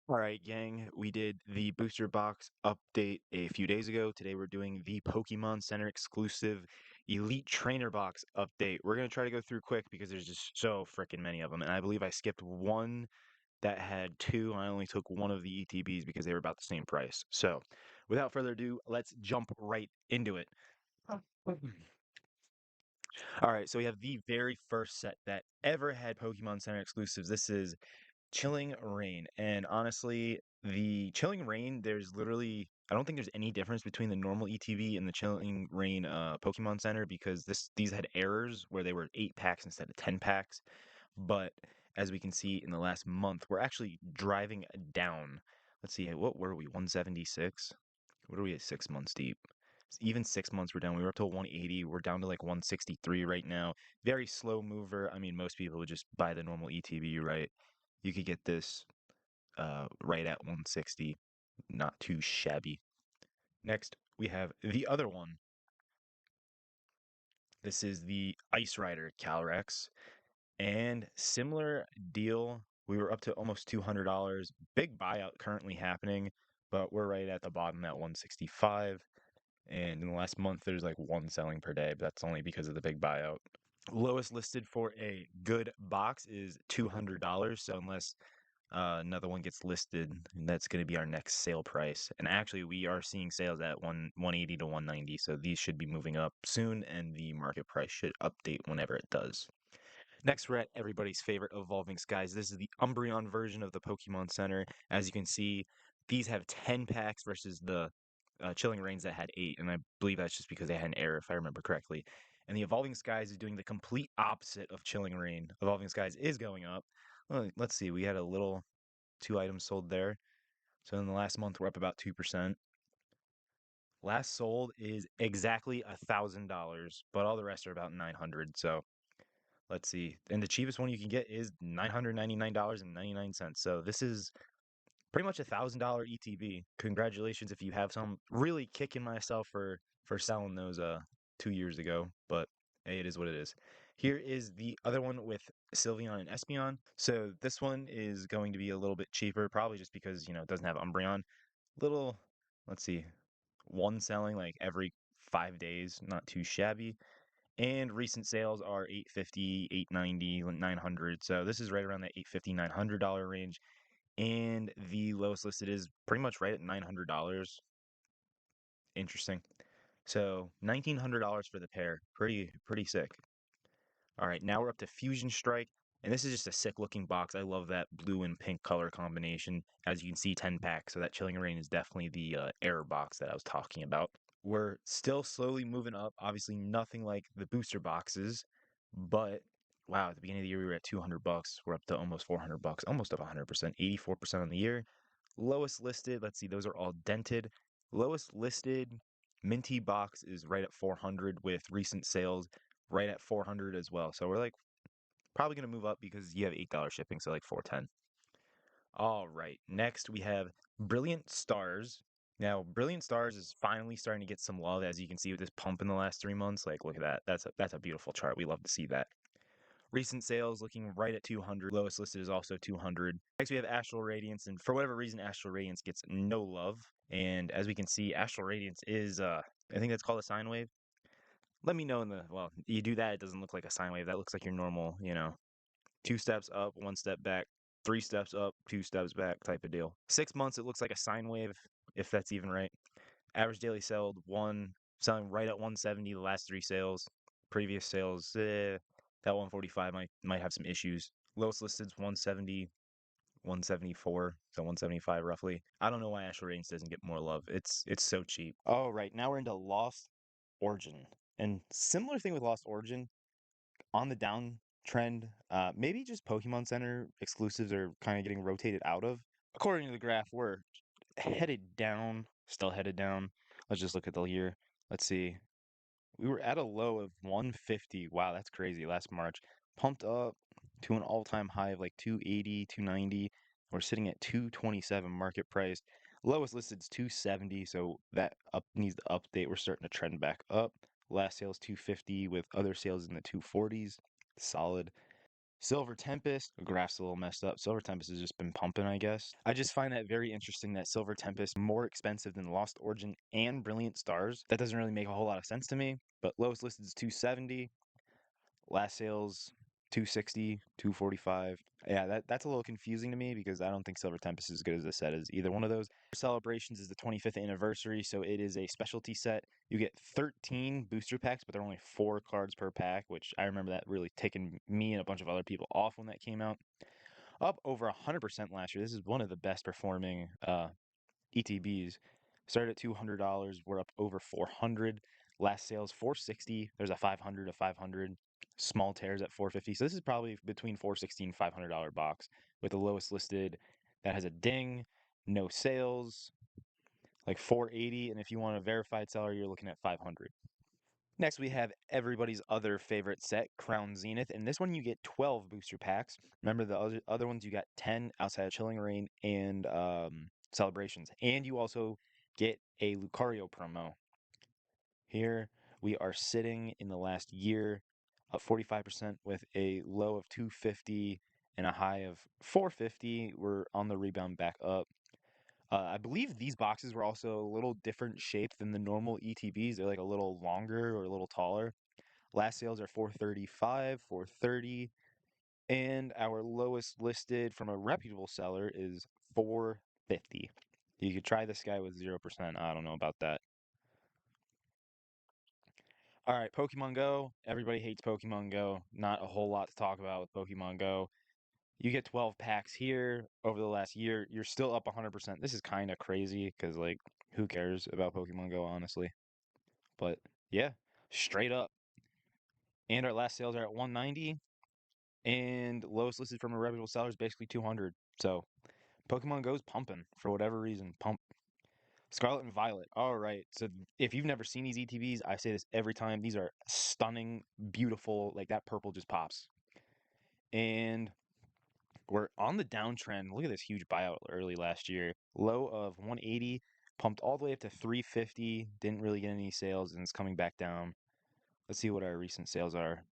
All right, gang, we did the booster box update a few days ago. Today we're doing the Pokemon Center exclusive Elite Trainer box update. We're going to try to go through quick because there's just so freaking many of them. And I believe I skipped one that had two. I only took one of the ETBs because they were about the same price. So without further ado, let's jump right into it. All right, so we have the very first set that ever had Pokemon Center exclusives. This is Chilling Reign. And honestly, the Chilling Reign, there's literally I don't think there's any difference between the normal ETB and the Chilling Reign Pokemon Center because these had errors where they were 8 packs instead of 10 packs. But as we can see in the last month, we're actually driving down. Let's see, what were we? 176? What are we at 6 months deep? Even 6 months we're down. We were up to 180. We're down to like 163 right now. Very slow mover. I mean, most people would just buy the normal ETB, right? You could get this right at 160. Not too shabby. Next, we have the other one. This is the Ice Rider Calyrex. And similar deal. We were up to almost $200. Big buyout currently happening, but we're right at the bottom at 165. And in the last month, there's like one selling per day, but that's only because of the big buyout. Lowest listed for a good box is $200. So unless another one gets listed, and that's going to be our next sale price. And actually, we are seeing sales at 180 to 190, so these should be moving up soon, and the market price should update whenever it does. Next, we're at everybody's favorite Evolving Skies. This is the Umbreon version of the Pokemon Center. As you can see, these have 10 packs versus the Chilling Reigns that had 8, and I believe that's just because they had an error, if I remember correctly. And the Evolving Skies is doing the complete opposite of Chilling Reign. Evolving Skies is going up. Well, let's see, we had a little 2 items sold there. So in the last month, we're up about 2%. Last sold is exactly $1,000, but all the rest are about 900. So let's see. And the cheapest one you can get is $999.99. So this is pretty much $1,000 ETB. Congratulations if you have some. Really kicking myself for selling those 2 years ago, but hey, it is what it is. Here is the other one with Sylveon and Espeon. So this one is going to be a little bit cheaper, probably just because it doesn't have Umbreon. Little, let's see, one selling like every 5 days, not too shabby. And recent sales are 850, 890, 900. So this is right around that 850, $900 range. And the lowest listed is pretty much right at $900. Interesting. So $1,900 for the pair. Pretty sick. All right, now we're up to Fusion Strike. And this is just a sick looking box. I love that blue and pink color combination. As you can see, 10 packs. So that Chilling Reign is definitely the error box that I was talking about. We're still slowly moving up. Obviously, nothing like the booster boxes, but wow, at the beginning of the year we were at $200. We're up to almost $400, almost up 100%, 84% on the year. Lowest listed, let's see, those are all dented. Lowest listed minty box is right at 400 with recent sales right at 400 as well. So we're like probably going to move up because you have $8 shipping, so like 410. All right, next we have Brilliant Stars. Now, Brilliant Stars is finally starting to get some love, as you can see with this pump in the last 3 months. Like, look at that. That's a beautiful chart. We love to see that. Recent sales looking right at 200. Lowest listed is also 200. Next, we have Astral Radiance, and for whatever reason, Astral Radiance gets no love. And as we can see, Astral Radiance is, I think that's called a sine wave. Let me know well, you do that, it doesn't look like a sine wave. That looks like your normal, 2 steps up, 1 step back, 3 steps up, 2 steps back type of deal. 6 months, it looks like a sine wave, if that's even right. Average daily sold selling right at 170 the last 3 sales. Previous sales, that 145 might have some issues. Lowest listed's 170, 174, so 175 roughly. I don't know why Astral Radiance doesn't get more love. It's so cheap. Oh, right. Now we're into Lost Origin. And similar thing with Lost Origin, on the downtrend. Maybe just Pokemon Center exclusives are kind of getting rotated out of. According to the graph, we're headed down, still headed down. Let's just look at the year. Let's see. We were at a low of 150. Wow, that's crazy. Last March. Pumped up to an all-time high of like 280, 290. We're sitting at 227 market price. Lowest listed is 270, so that up needs to update. We're starting to trend back up. Last sales 250 with other sales in the 240s. Solid. Silver Tempest, the graph's a little messed up. Silver Tempest has just been pumping, I guess. I just find that very interesting that Silver Tempest more expensive than Lost Origin and Brilliant Stars. That doesn't really make a whole lot of sense to me, but lowest listed is 270. Last sales 260, 245. Yeah, that's a little confusing to me because I don't think Silver Tempest is as good as a set as either one of those. Celebrations is the 25th anniversary, so it is a specialty set. You get 13 booster packs, but there are only 4 cards per pack, which I remember that really ticking me and a bunch of other people off when that came out. Up over 100% last year. This is one of the best performing ETBs. Started at $200. We're up over 400. Last sales 460. There's a 500, a 500. Small tears at 450. So this is probably between 460 and $500 box with the lowest listed that has a ding, no sales, like 480. And if you want a verified seller, you're looking at 500. Next, we have everybody's other favorite set, Crown Zenith. And this one, you get 12 booster packs. Remember, the other ones, you got 10 outside of Chilling Reign and Celebrations. And you also get a Lucario promo. Here, we are sitting in the last year up 45% with a low of 250 and a high of 450. We're on the rebound back up. I believe these boxes were also a little different shape than the normal ETBs. They're like a little longer or a little taller. Last sales are 435, 430, and our lowest listed from a reputable seller is 450. You could try this guy with 0%. I don't know about that. All right, Pokemon Go. Everybody hates Pokemon Go. Not a whole lot to talk about with Pokemon Go. You get 12 packs here over the last year. You're still up 100%. This is kind of crazy because, like, who cares about Pokemon Go, honestly? But yeah, straight up. And our last sales are at 190, and lowest listed from a reputable seller is basically 200. So Pokemon Go's pumping for whatever reason. Pump. Scarlet and Violet. All right. So if you've never seen these ETBs, I say this every time. These are stunning, beautiful. Like that purple just pops. And we're on the downtrend. Look at this huge buyout early last year. Low of 180, pumped all the way up to 350. Didn't really get any sales, and it's coming back down. Let's see what our recent sales are.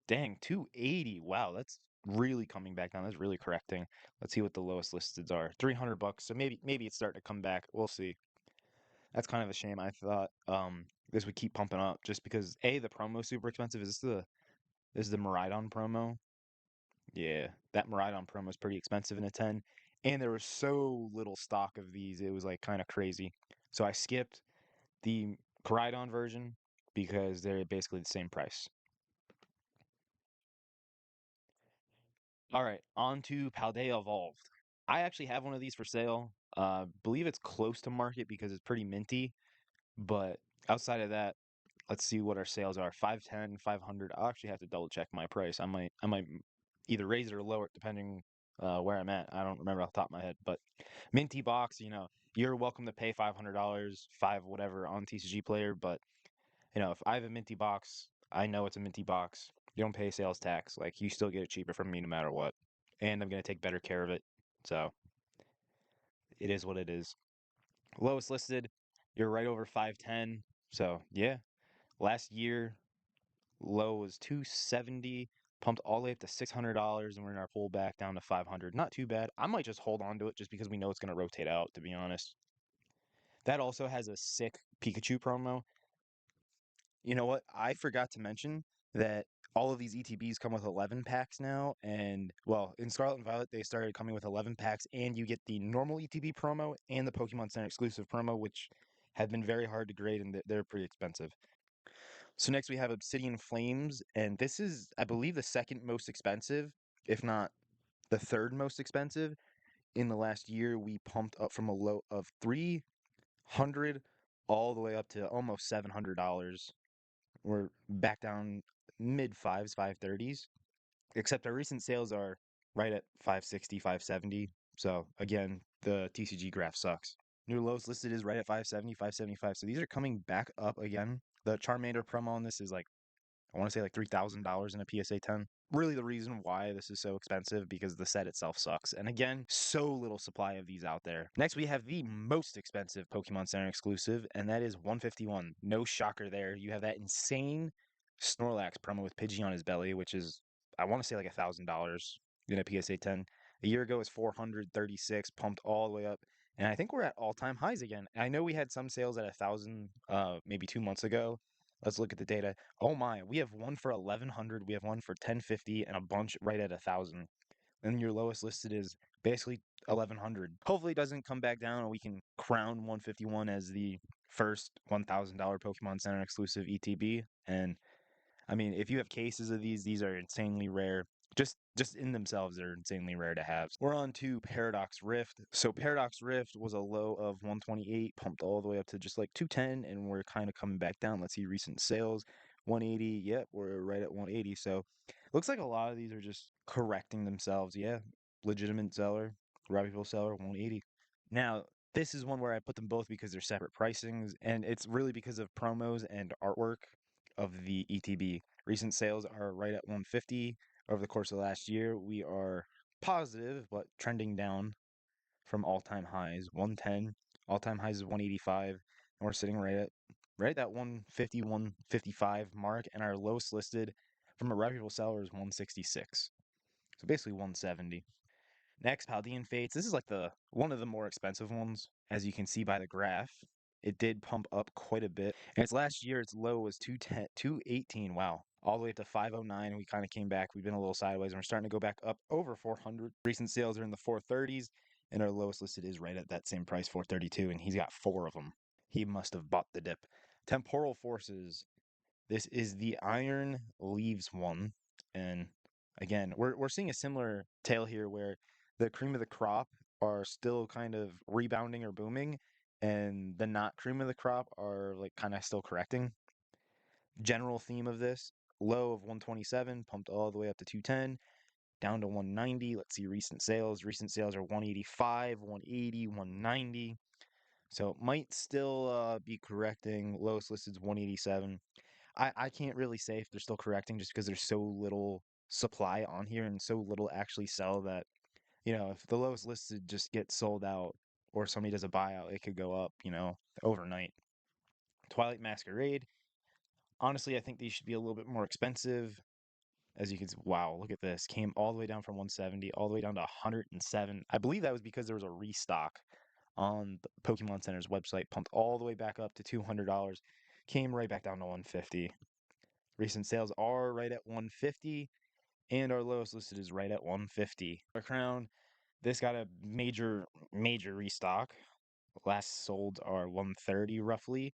Dang, 280. Wow, that's really coming back down. That's really correcting. Let's see what the lowest listeds are. 300 bucks. So maybe it's starting to come back. We'll see. That's kind of a shame. I thought this would keep pumping up just because A, the promo's super expensive. Is the Maridon promo? Yeah, that Maridon promo is pretty expensive in a 10. And there was so little stock of these, it was like kind of crazy. So I skipped the Maridon version because they're basically the same price. All right, on to Paldea Evolved. I actually have one of these for sale. Believe it's close to market because it's pretty minty. But outside of that, let's see what our sales are. 510, 500. I'll actually have to double check my price. I might either raise it or lower it depending where I'm at. I don't remember off the top of my head. But minty box, you're welcome to pay $500, five whatever on TCG Player. But if I have a minty box, I know it's a minty box. You don't pay sales tax. Like you still get it cheaper from me no matter what. And I'm gonna take better care of it. So it is what it is. Lowest listed, you're right over 510. So yeah. Last year, low was 270, pumped all the way up to $600, and we're in our pullback down to 500. Not too bad. I might just hold on to it just because we know it's going to rotate out, to be honest. That also has a sick Pikachu promo. You know what? I forgot to mention that all of these ETBs come with 11 packs now. And, well, in Scarlet and Violet, they started coming with 11 packs, and you get the normal ETB promo and the Pokemon Center exclusive promo, which have been very hard to grade, and they're pretty expensive. So next we have Obsidian Flames, and this is, I believe, the second most expensive, if not the third most expensive. In the last year, we pumped up from a low of 300 all the way up to almost $700. We're back down mid fives, 530s. Except our recent sales are right at 560, 570. So again, the TCG graph sucks. New lowest listed is right at 570, 575. So these are coming back up again. The Charmander promo on this is like I want to say like $3,000 in a PSA 10. Really, the reason why this is so expensive because the set itself sucks. And again, so little supply of these out there. Next, we have the most expensive Pokemon Center exclusive, and that is 151. No shocker there. You have that insane Snorlax promo with Pidgey on his belly, which is I want to say like $1,000 in a PSA 10. A year ago it was 436, pumped all the way up. And I think we're at all-time highs again. I know we had some sales at 1,000 maybe 2 months ago. Let's look at the data. Oh my, we have one for 1,100, we have one for 1050, and a bunch right at 1,000. And your lowest listed is basically 1,100. Hopefully it doesn't come back down and we can crown 151 as the first $1,000 Pokemon Center exclusive ETB. And I mean, if you have cases of these are insanely rare. Just in themselves, they're insanely rare to have. We're on to Paradox Rift. So Paradox Rift was a low of 128, pumped all the way up to just like 210, and we're kind of coming back down. Let's see recent sales. 180. Yep, we're right at 180. So looks like a lot of these are just correcting themselves. Yeah, legitimate seller, reputable seller, 180. Now, this is one where I put them both because they're separate pricings, and it's really because of promos and artwork of the ETB. Recent sales are right at 150. Over the course of the last year, we are positive, but trending down from all-time highs. 110, all-time highs is 185, and we're sitting right at that 150, 155 mark, and our lowest listed from a reputable seller is 166. So basically 170. Next, Paldean Fates. This is like the one of the more expensive ones, as you can see by the graph. It did pump up quite a bit. And its last year, its low was 210, 218. Wow. All the way up to 509. We kind of came back. We've been a little sideways, and we're starting to go back up over 400. Recent sales are in the 430s, and our lowest listed is right at that same price, 432, and he's got four of them. He must have bought the dip. Temporal Forces. This is the Iron Leaves one. And again, we're seeing a similar tale here where the cream of the crop are still kind of rebounding or booming, and the not cream of the crop are like kind of still correcting. General theme of this, low of 127, pumped all the way up to 210, down to 190. Let's see recent sales. Recent sales are 185, 180, 190. So it might still be correcting. Lowest listed is 187. I can't really say if they're still correcting just because there's so little supply on here and so little actually sell that, if the lowest listed just gets sold out or somebody does a buyout, it could go up, overnight. Twilight Masquerade. Honestly, I think these should be a little bit more expensive. As you can see, wow, look at this. Came all the way down from 170, all the way down to 107. I believe that was because there was a restock on the Pokemon Center's website, pumped all the way back up to $200, came right back down to 150. Recent sales are right at 150, and our lowest listed is right at 150. Our crown, this got a major restock. Last sold are 130 roughly.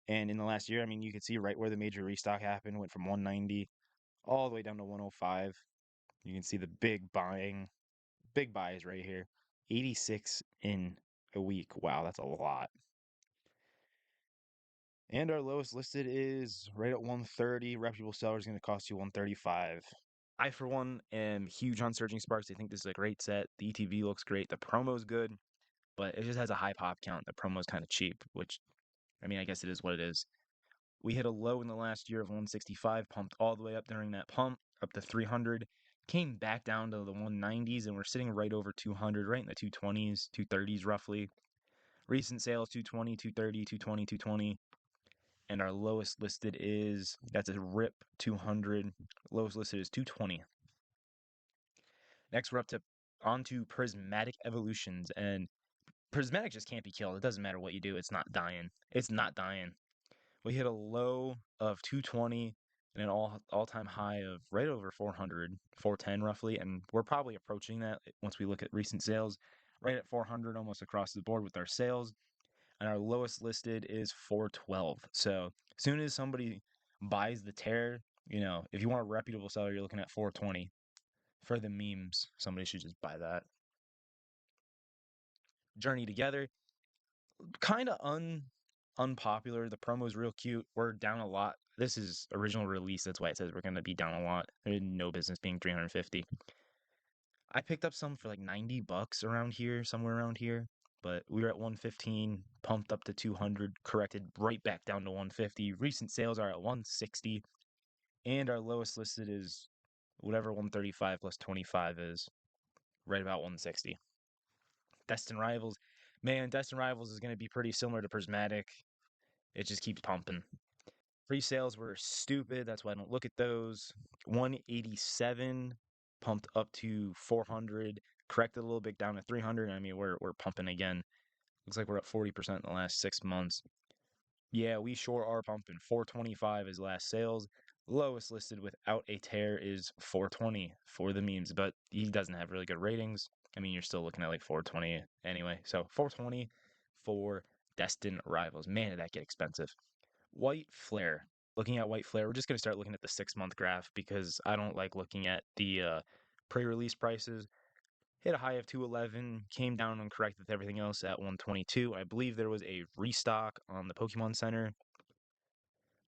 And in the last year, I mean, you can see right where the major restock happened, went from 190 all the way down to 105. You can see the big buys right here. 86 in a week. Wow, that's a lot. And our lowest listed is right at 130. Reputable seller is going to cost you 135. I, for one, am huge on Surging Sparks. I think this is a great set. The ETV looks great. The promo's good, but it just has a high pop count. The promo's kind of cheap, which, I mean, I guess it is what it is. We hit a low in the last year of 165, pumped all the way up during that pump, up to 300, came back down to the 190s, and we're sitting right over 200, right in the 220s, 230s roughly. Recent sales 220, 230, 220, 220. And our lowest listed is, that's a rip 200. Lowest listed is 220. Next, we're up to onto Prismatic Evolutions, and Prismatic just can't be killed. It doesn't matter what you do, it's not dying. It's not dying. We hit a low of 220 and an all-time high of right over 400, 410 roughly, and we're probably approaching that once we look at recent sales, right at 400 almost across the board with our sales, and our lowest listed is 412. So as soon as somebody buys the tear, if you want a reputable seller, you're looking at 420. For the memes, somebody should just buy that. Journey Together, kind of unpopular. The promo is real cute. We're down a lot. This is original release. That's why it says we're going to be down a lot. There's no business being 350. I picked up some for like $90 around here, somewhere around here. But we were at 115, pumped up to 200, corrected right back down to 150. Recent sales are at 160, and our lowest listed is whatever 135 plus 25 is, right about 160. Destin Rivals, man, Destin Rivals is going to be pretty similar to Prismatic. It just keeps pumping. Pre-sales were stupid. That's why I don't look at those. 187 pumped up to 400, corrected a little bit down to 300. I mean, we're pumping again. Looks like we're up 40% in the last 6 months. Yeah, we sure are pumping. 425 is last sales. Lowest listed without a tear is 420 for the memes, but he doesn't have really good ratings. I mean, you're still looking at like 420 anyway. So 420 for Destined Rivals. Man, did that get expensive. White Flare. Looking at White Flare, we're just going to start looking at the 6 month graph because I don't like looking at the pre-release prices. Hit a high of 211, came down and corrected with everything else at 122. I believe there was a restock on the Pokemon Center.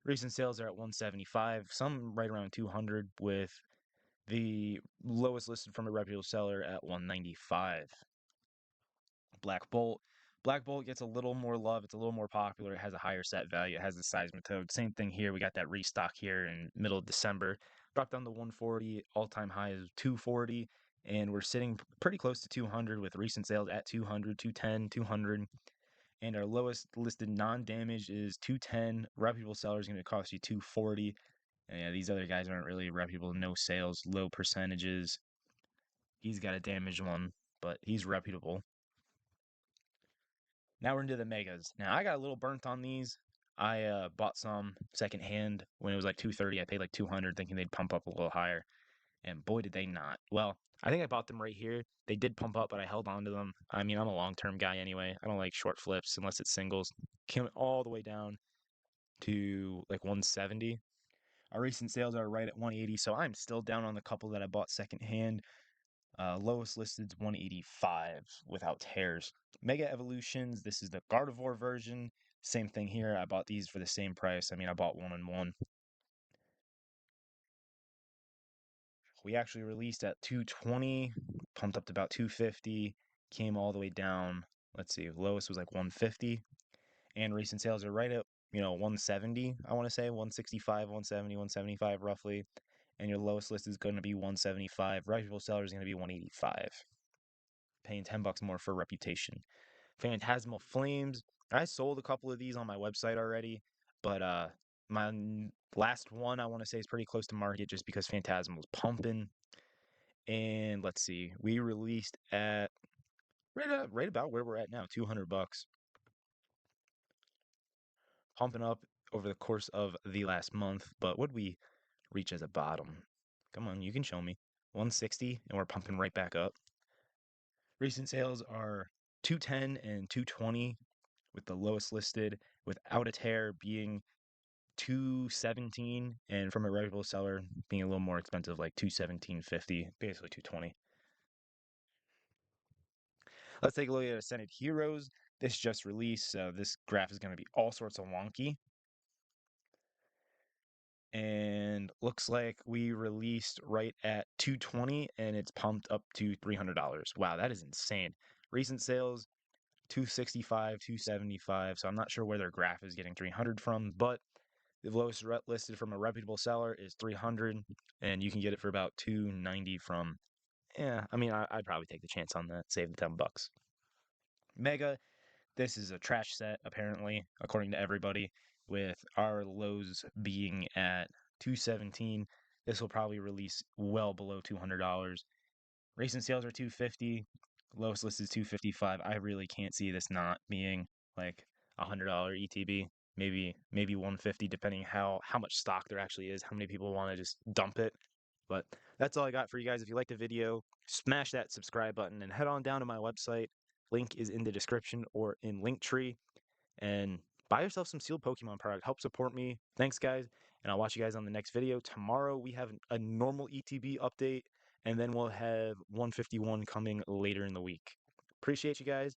Recent sales are at 175, some right around 200, with the lowest listed from a reputable seller at 195. Black Bolt. Black Bolt gets a little more love. It's a little more popular. It has a higher set value. It has the Seismitoad. Same thing here. We got that restock here in middle of December. Dropped down to 140. All-time high is 240. And we're sitting pretty close to 200 with recent sales at 200, 210, 200. And our lowest listed non-damaged is 210. Reputable seller is going to cost you 240. And yeah, these other guys aren't really reputable. No sales, low percentages. He's got a damaged one, but he's reputable. Now we're into the megas. Now I got a little burnt on these. I bought some secondhand when it was like 230. I paid like 200, thinking they'd pump up a little higher, and boy did they not. Well, I think I bought them right here. They did pump up, but I held on to them. I mean, I'm a long-term guy anyway. I don't like short flips unless it's singles. Came all the way down to like 170. Our recent sales are right at 180, so I'm still down on the couple that I bought secondhand. Lowest listed is 185 without tears. Mega Evolutions, this is the Gardevoir version. Same thing here. I bought these for the same price. I mean, I bought one and one. We actually released at 220, pumped up to about 250, came all the way down. Let's see, lowest was like 150, and recent sales are right at 170. I want to say 165, 170, 175 roughly, and your lowest list is going to be 175. Reputable seller is going to be 185. Paying $10 more for reputation. Phantasmal Flames. I sold a couple of these on my website already, but my last one I want to say is pretty close to market just because Phantasmal's pumping. And let's see, we released at right about where we're at now, $200, pumping up over the course of the last month. But what we reach as a bottom? Come on, you can show me. 160, and we're pumping right back up. Recent sales are 210 and 220, with the lowest listed without a tear being 217, and from a reputable seller being a little more expensive, like 217.50, basically 220. Let's take a look at Ascended Heroes. This just released, so this graph is going to be all sorts of wonky. And looks like we released right at 220, and it's pumped up to $300. Wow, that is insane. Recent sales 265, 275. So I'm not sure where their graph is getting 300 from, but the lowest listed from a reputable seller is 300, and you can get it for about 290 from. Yeah, I mean, I'd probably take the chance on that, save the $10. Mega, this is a trash set, apparently, according to everybody, with our lows being at 217. This will probably release well below $200. Recent sales are 250. Lowest list is 255. I really can't see this not being like $100 ETB. Maybe 150, depending how much stock there actually is, how many people want to just dump it. But that's all I got for you guys. If you liked the video, smash that subscribe button and head on down to my website. Link is in the description or in Linktree. And buy yourself some sealed Pokemon product. Help support me. Thanks, guys. And I'll watch you guys on the next video. Tomorrow we have a normal ETB update, and then we'll have 151 coming later in the week. Appreciate you guys.